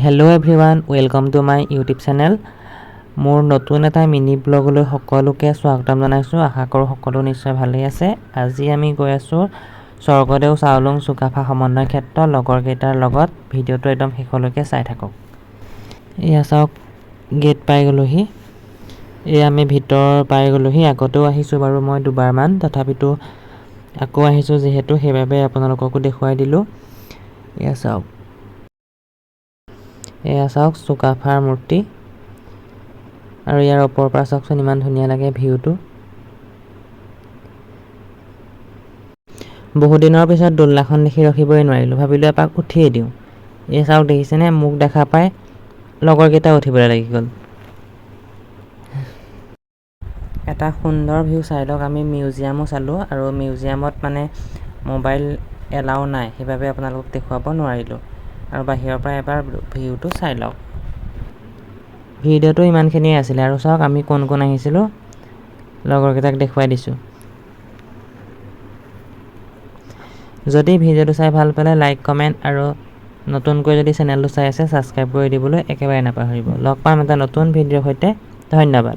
Hello' everyone, welcome to my YouTube channel. মোৰ নতুন এটা মিনি ব্লগলৈ সকলোকে স্বাগতম জনাইছোঁ। আশা কৰোঁ সকলো নিশ্চয় ভালেই আছে। আজি আমি গৈ আছোঁ স্বৰ্গদেউ চাওলুং চুকাফা সমন্বয় ক্ষেত্ৰ লগৰকেইটাৰ লগত। ভিডিঅ'টো একদম শেষলৈকে চাই থাকক। এয়া চাওক, গেট পাই গ'লোহি। এয়া আমি ভিতৰ পাই গ'লোহি। আগতেও আহিছোঁ বাৰু মই দুবাৰমান, তথাপিতো আকৌ আহিছোঁ যিহেতু সেইবাবে আপোনালোককো দেখুৱাই দিলোঁ। এয়া চাওক চুকাফাৰ মূৰ্তি, আৰু ইয়াৰ ওপৰৰ পৰা চাওকচোন ইমান ধুনীয়া লাগে ভিউটো। বহুদিনৰ পিছত দোলনাখন দেখি ৰখিবই নোৱাৰিলোঁ, ভাবিলোঁ এপাক উঠিয়ে দিওঁ। এই চাওক, দেখিছেনে? মোক দেখা পাই লগৰকেইটা উঠিবলৈ লাগি গ'ল। এটা সুন্দৰ ভিউ চাই লওক। আমি মিউজিয়ামো চালোঁ, আৰু মিউজিয়ামত মানে মোবাইল এলাও নাই, সেইবাবে আপোনালোকক দেখুৱাব নোৱাৰিলোঁ। আৰু বাহিৰৰ পৰা এবাৰ ভিউটো চাই লওক। ভিডিঅ'টো ইমানখিনিয়ে আছিলে। আৰু চাওক আমি কোন কোন আহিছিলোঁ, লগৰকেইটাক দেখুৱাই দিছোঁ। যদি ভিডিঅ'টো চাই ভাল পালে লাইক, কমেণ্ট আৰু নতুনকৈ যদি চেনেলটো চাই আছে ছাবস্ক্ৰাইব কৰি দিবলৈ একেবাৰে নাপাহৰিব। লগ পাম এটা নতুন ভিডিঅ'ৰ সৈতে। ধন্যবাদ।